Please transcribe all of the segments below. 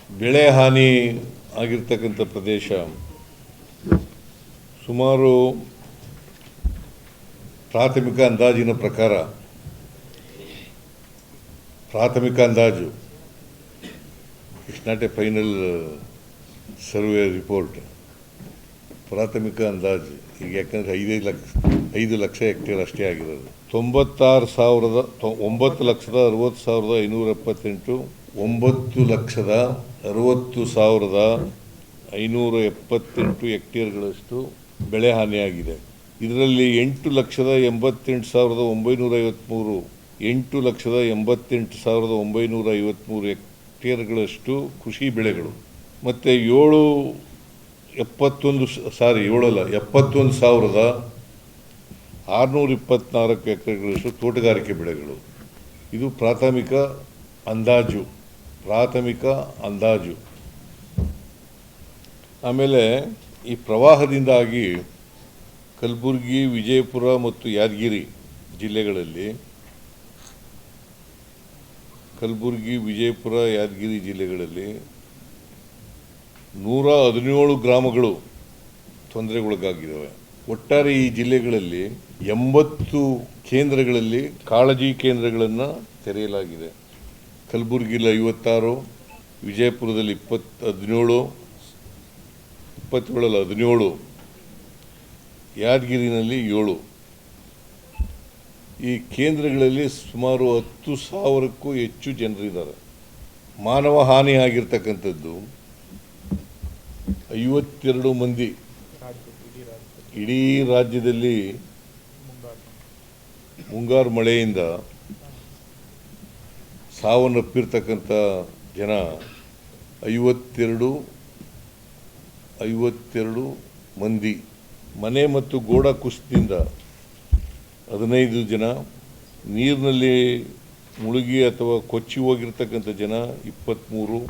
ಬೆಳೆ ಹಾನಿ ಆಗಿರ್ತಕ್ಕಂಥ ಪ್ರದೇಶ ಸುಮಾರು ಪ್ರಾಥಮಿಕ ಅಂದಾಜಿನ ಪ್ರಕಾರ ಪ್ರಾಥಮಿಕ ಅಂದಾಜು it's not A final survey report. ಪ್ರಾಥಮಿಕ ಅಂದಾಜು ಈಗ ಯಾಕಂದರೆ 5 ಲಕ್ಷ ಹೆಕ್ಟೇರ್ ಅಷ್ಟೇ ಆಗಿರೋದು. 9,60,578 9,60,578 ಹೆಕ್ಟೇರ್ಗಳಷ್ಟು ಬೆಳೆ ಹಾನಿಯಾಗಿದೆ. ಇದರಲ್ಲಿ 8,88,953 8,88,953 ಹೆಕ್ಟೇರ್ಗಳಷ್ಟು ಕೃಷಿ ಬೆಳೆಗಳು ಮತ್ತು 71,624 ಹೆಕ್ಟೇರ್ಗಳಷ್ಟು ತೋಟಗಾರಿಕೆ ಬೆಳೆಗಳು. ಇದು ಪ್ರಾಥಮಿಕ ಅಂದಾಜು. ಆಮೇಲೆ ಈ ಪ್ರವಾಹದಿಂದಾಗಿ ಕಲಬುರಗಿ, ವಿಜಯಪುರ ಮತ್ತು ಯಾದಗಿರಿ ಜಿಲ್ಲೆಗಳಲ್ಲಿ 117 ಗ್ರಾಮಗಳು ತೊಂದರೆಗೊಳಗಾಗಿದ್ದಾವೆ. ಒಟ್ಟಾರೆ ಈ ಜಿಲ್ಲೆಗಳಲ್ಲಿ 80 ಕೇಂದ್ರಗಳಲ್ಲಿ ಕಾಳಜಿ ಕೇಂದ್ರಗಳನ್ನು ತೆರೆಯಲಾಗಿದೆ. ಕಲಬುರಗಿಯಲ್ಲಿ 56, ವಿಜಯಪುರದಲ್ಲಿ 17, ಯಾದಗಿರಿನಲ್ಲಿ 7. ಈ ಕೇಂದ್ರಗಳಲ್ಲಿ ಸುಮಾರು 10,000ಕ್ಕೂ ಹೆಚ್ಚು ಜನರಿದ್ದಾರೆ. ಮಾನವ ಹಾನಿ ಆಗಿರ್ತಕ್ಕಂಥದ್ದು 52 ಮಂದಿ. ಇಡೀ ರಾಜ್ಯದಲ್ಲಿ ಮುಂಗಾರು ಮಳೆಯಿಂದ ಸಾವನ್ನಪ್ಪಿರ್ತಕ್ಕಂಥ ಜನ 52 ಮಂದಿ. ಮನೆ ಮತ್ತು ಗೋಡ ಕುಸಿತದಿಂದ 15 ಜನ, ನೀರಿನಲ್ಲಿ ಮುಳುಗಿ ಅಥವಾ ಕೊಚ್ಚಿ ಹೋಗಿರ್ತಕ್ಕಂಥ ಜನ 23,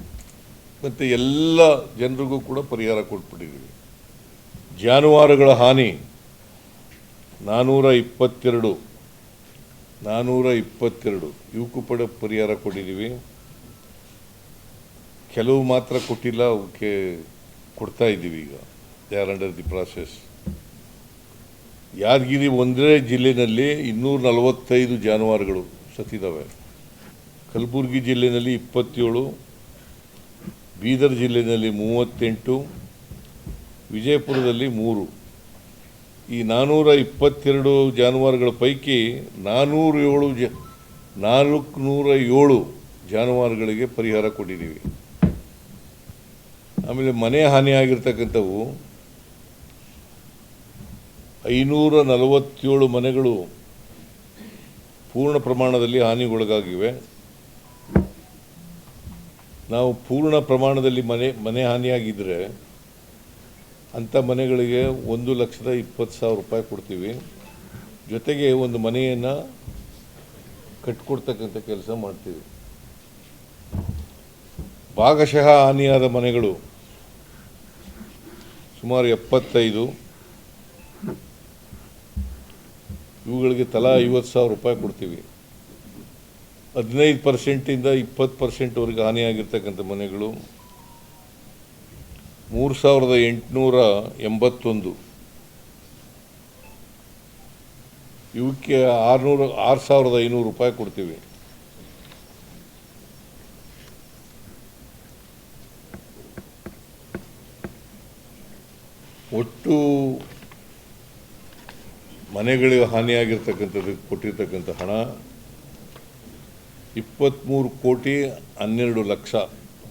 ಮತ್ತು ಎಲ್ಲ ಜನರಿಗೂ ಕೂಡ ಪರಿಹಾರ ಕೊಟ್ಬಿಟ್ಟಿದ್ದೀವಿ. ಜಾನುವಾರುಗಳ ಹಾನಿ 422 ಇವಕ್ಕೂ ಪರಿಹಾರ ಕೊಟ್ಟಿದ್ದೀವಿ. ಕೆಲವು ಮಾತ್ರ ಕೊಟ್ಟಿಲ್ಲ, ಅವಕ್ಕೆ ಕೊಡ್ತಾ ಇದ್ದೀವಿ. ಈಗ they are under the process. Yadgir ಒಂದೇ ಜಿಲ್ಲೆಯಲ್ಲಿ 245 ಜಾನುವಾರುಗಳು ಸತ್ತಿದ್ದಾವೆ. ಕಲಬುರಗಿ ಜಿಲ್ಲೆಯಲ್ಲಿ 27, ಬೀದರ್ ಜಿಲ್ಲೆಯಲ್ಲಿ 38, ವಿಜಯಪುರದಲ್ಲಿ 3. ಈ 422 ಜಾನುವಾರುಗಳ ಪೈಕಿ 407 ಜಾನುವಾರುಗಳಿಗೆ ಪರಿಹಾರ ಕೊಟ್ಟಿದ್ದೀವಿ. ಆಮೇಲೆ ಮನೆ ಹಾನಿಯಾಗಿರ್ತಕ್ಕಂಥವು 547 ಮನೆಗಳು ಪೂರ್ಣ ಪ್ರಮಾಣದಲ್ಲಿ ಹಾನಿಗೊಳಗಾಗಿವೆ. ನಾವು ಪೂರ್ಣ ಪ್ರಮಾಣದಲ್ಲಿ ಮನೆ ಹಾನಿಯಾಗಿದ್ದರೆ ಅಂಥ ಮನೆಗಳಿಗೆ 1,20,000 ರೂಪಾಯಿ ಕೊಡ್ತೀವಿ. ಜೊತೆಗೆ ಒಂದು ಮನೆಯನ್ನು ಕಟ್ಟಿಕೊಡ್ತಕ್ಕಂಥ ಕೆಲಸ ಮಾಡ್ತೀವಿ. ಭಾಗಶಃ ಹಾನಿಯಾದ ಮನೆಗಳು ಸುಮಾರು 75. ಇವುಗಳಿಗೆ ತಲಾ 50,000 ರೂಪಾಯಿ ಕೊಡ್ತೀವಿ. 15% 20%ವರೆಗೆ ಹಾನಿಯಾಗಿರ್ತಕ್ಕಂಥ ಮನೆಗಳು 3,881. ಇವಕ್ಕೆ 6,500 ರೂಪಾಯಿ ಕೊಡ್ತೀವಿ. ಒಟ್ಟು ಮನೆಗಳಿಗೆ ಹಾನಿಯಾಗಿರ್ತಕ್ಕಂಥದ್ದು ಕೊಟ್ಟಿರ್ತಕ್ಕಂಥ ಹಣ 23,12,00,000.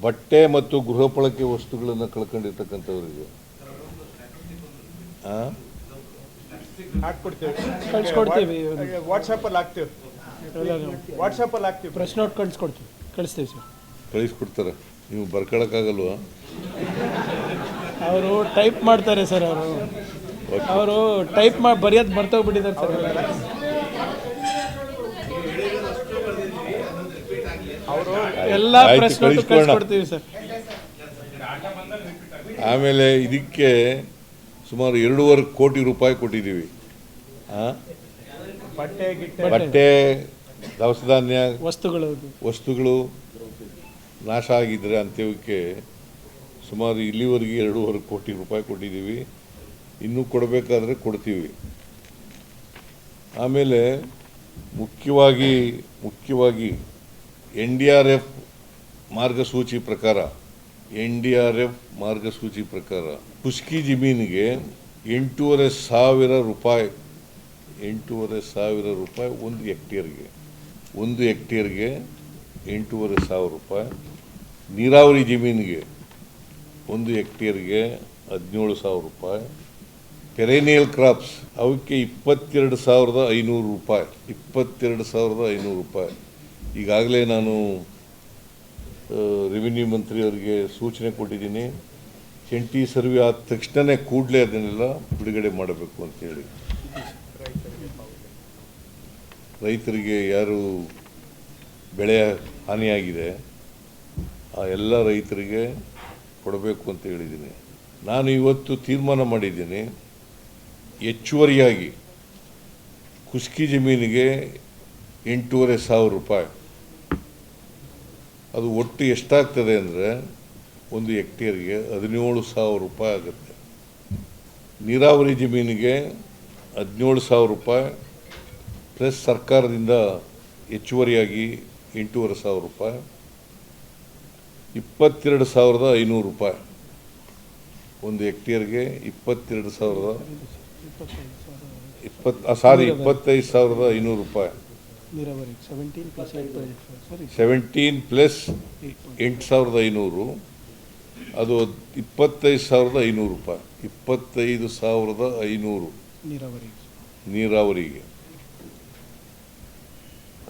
ಬಟ್ಟೆ ಮತ್ತು ಗೃಹ ಬಳಕೆ ವಸ್ತುಗಳನ್ನು ಕಳ್ಕೊಂಡಿರ್ತಕ್ಕಂಥವ್ರಿಗೆ ಕಳಿಸ್ಕೊಡ್ತೀವಿ. ವಾಟ್ಸಪ್ಪಲ್ಲಿ ಹಾಕ್ತೀವಿ. ಪ್ರೆಸ್ ನೋಟ್ ಕಳಿಸ್ತೀವಿ ಸರ್. ಕಳಿಸ್ಕೊಡ್ತಾರೆ. ನೀವು ಬರ್ಕೊಳಕ್ಕಾಗಲ್ವಾ? ಅವರು ಟೈಪ್ ಮಾಡ್ತಾರೆ ಸರ್. ಅವರು ಟೈಪ್ ಮಾಡಿ ಬರೆಯೋದು ಮರ್ತೋಗ್ಬಿಟ್ಟಿದ್ದಾರೆ ಸರ್. ಅವರು ಎಲ್ಲ ಪ್ರೆಸ್ ನೋಟ್ ಕಳಿಸ್ಕೊಡ್ತೀವಿ ಸರ್. ಆಮೇಲೆ ಇದಕ್ಕೆ ಸುಮಾರು 2.5 ಕೋಟಿ ರೂಪಾಯಿ ಕೊಟ್ಟಿದ್ದೀವಿ. ಬಟ್ಟೆ, ದವಸ ಧಾನ್ಯ ವಸ್ತುಗಳು ನಾಶ ಆಗಿದ್ದರೆ ಅಂತ್ಯಕ್ಕೆ ಸುಮಾರು ಇಲ್ಲಿವರೆಗೆ 2.5 ಕೋಟಿ ರೂಪಾಯಿ ಕೊಟ್ಟಿದ್ದೀವಿ. ಇನ್ನೂ ಕೊಡಬೇಕಾದ್ರೆ ಕೊಡ್ತೀವಿ. ಆಮೇಲೆ ಮುಖ್ಯವಾಗಿ NDRF ಮಾರ್ಗಸೂಚಿ ಪ್ರಕಾರ ಖುಷ್ಕಿ ಜಮೀನಿಗೆ 8,500 ರೂಪಾಯಿ ಒಂದು ಹೆಕ್ಟೇರ್ಗೆ 8,500 ರೂಪಾಯಿ. ನೀರಾವರಿ ಜಮೀನಿಗೆ 1 ಹೆಕ್ಟೇರ್ಗೆ 17,000 ರೂಪಾಯಿ. ಪೆರೇನಿಯಲ್ ಕ್ರಾಪ್ಸ್ ಅವಕ್ಕೆ 22,500 ರೂಪಾಯಿ. ಈಗಾಗಲೇ ನಾನು ರೆವಿನ್ಯೂ ಮಂತ್ರಿಯವರಿಗೆ ಸೂಚನೆ ಕೊಟ್ಟಿದ್ದೀನಿ. ಜಂಟಿ ಸರ್ವೆ ಆದ ತಕ್ಷಣವೇ ಕೂಡಲೇ ಅದನ್ನೆಲ್ಲ ಬಿಡುಗಡೆ ಮಾಡಬೇಕು ಅಂತೇಳಿ. ರೈತರಿಗೆ ಯಾರು ಬೆಳೆ ಹಾನಿಯಾಗಿದೆ ಆ ಎಲ್ಲ ರೈತರಿಗೆ ಕೊಡಬೇಕು ಅಂತ ಹೇಳಿದ್ದೀನಿ. ನಾನು ಇವತ್ತು ತೀರ್ಮಾನ ಮಾಡಿದ್ದೀನಿ, ಹೆಚ್ಚುವರಿಯಾಗಿ ಖುಷ್ಕಿ ಜಮೀನಿಗೆ 8,500 ರೂಪಾಯಿ. ಅದು ಒಟ್ಟು ಎಷ್ಟಾಗ್ತದೆ ಅಂದರೆ 1 ಹೆಕ್ಟೇರ್ಗೆ 17,000 ರೂಪಾಯಿ ಆಗುತ್ತೆ. ನೀರಾವರಿ ಜಮೀನಿಗೆ 17,000 ರೂಪಾಯಿ ಪ್ಲಸ್ ಸರ್ಕಾರದಿಂದ ಹೆಚ್ಚುವರಿಯಾಗಿ 8,500 ರೂಪಾಯಿ, 22,500 ರೂಪಾಯಿ. 1 ಹೆಕ್ಟೇರ್ಗೆ 25,500 ರೂಪಾಯಿ. 17 ಪ್ಲಸ್ 8,500 ಅದು 25,500 ರೂಪಾಯಿ. 25,500 ನೀರಾವರಿಗೆ.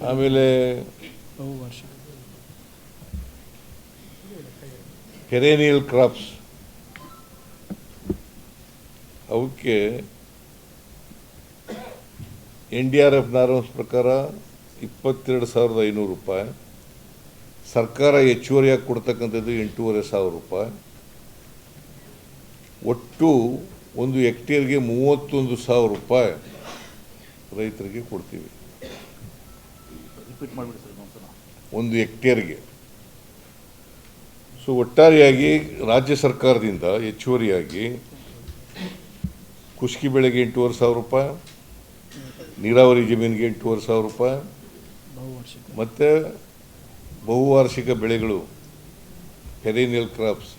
ಆಮೇಲೆ ಪೆರೇನಿಯಲ್ ಕ್ರಾಪ್ಸ್ ಅವಕ್ಕೆ NDRF ನಾರ್ಮ್ಸ್ ಪ್ರಕಾರ 22,500 ರೂಪಾಯಿ. ಸರ್ಕಾರ ಹೆಚ್ಚುವರಿಯಾಗಿ ಕೊಡ್ತಕ್ಕಂಥದ್ದು 8,500 ರೂಪಾಯಿ. ಒಟ್ಟು 1 ಹೆಕ್ಟೇರ್ಗೆ 31,000 ರೂಪಾಯಿ ರೈತರಿಗೆ ಕೊಡ್ತೀವಿ. 1 ಹೆಕ್ಟೇರ್ಗೆ. ಸೊ ಒಟ್ಟಾರೆಯಾಗಿ ರಾಜ್ಯ ಸರ್ಕಾರದಿಂದ ಹೆಚ್ಚುವರಿಯಾಗಿ ಖುಷ್ಕಿ ಬೆಳೆಗೆ 8,500 ರೂಪಾಯಿ, ನೀರಾವರಿ ಜಮೀನಿಗೆ 8,500 ರೂಪಾಯಿ, ಮತ್ತು ಬಹುವಾರ್ಷಿಕ ಬೆಳೆಗಳು ಪೆರೇನಿಯಲ್ ಕ್ರಾಪ್ಸ್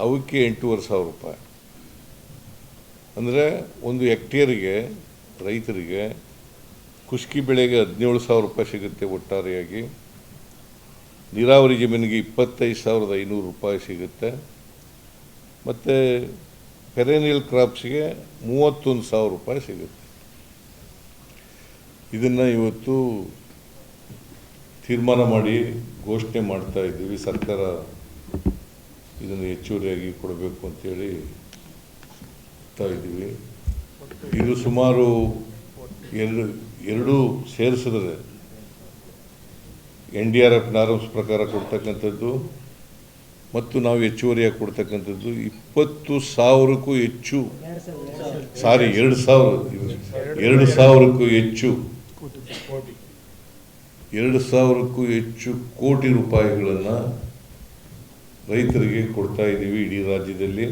ಅವಕ್ಕೆ 8,500 ರೂಪಾಯಿ. ಅಂದರೆ 1 ಹೆಕ್ಟೇರಿಗೆ ರೈತರಿಗೆ ಖುಷ್ಕಿ ಬೆಳೆಗೆ 17,000 ರೂಪಾಯಿ ಸಿಗುತ್ತೆ ಒಟ್ಟಾರೆಯಾಗಿ. ನೀರಾವರಿ ಜಮೀನಿಗೆ 25,500 ರೂಪಾಯಿ ಸಿಗುತ್ತೆ. ಮತ್ತು ಪೆರೇನಿಯಲ್ ಕ್ರಾಪ್ಸ್ಗೆ 31,000 ರೂಪಾಯಿ ಸಿಗುತ್ತೆ. ಇದನ್ನು ಇವತ್ತು ತೀರ್ಮಾನ ಮಾಡಿ ಘೋಷಣೆ ಮಾಡ್ತಾ ಇದ್ದೀವಿ. ಸರ್ಕಾರ ಇದನ್ನು ಹೆಚ್ಚುವರಿಯಾಗಿ ಕೊಡಬೇಕು ಅಂತೇಳಿ ಇದ್ದೀವಿ. ಇದು ಸುಮಾರು ಎರಡು ಸೇರಿಸಿದ್ರೆ NDRF ನಾರ್ಮ್ಸ್ ಪ್ರಕಾರ ಕೊಡ್ತಕ್ಕಂಥದ್ದು ಮತ್ತು ನಾವು ಹೆಚ್ಚುವರಿಯಾಗಿ ಕೊಡ್ತಕ್ಕಂಥದ್ದು 20,000ಕ್ಕೂ ಹೆಚ್ಚು, 2,000ಕ್ಕೂ ಹೆಚ್ಚು 2,000ಕ್ಕೂ ಹೆಚ್ಚು ಕೋಟಿ ರೂಪಾಯಿಗಳನ್ನು ರೈತರಿಗೆ ಕೊಡ್ತಾ ಇದ್ದೀವಿ ಇಡೀ ರಾಜ್ಯದಲ್ಲಿ.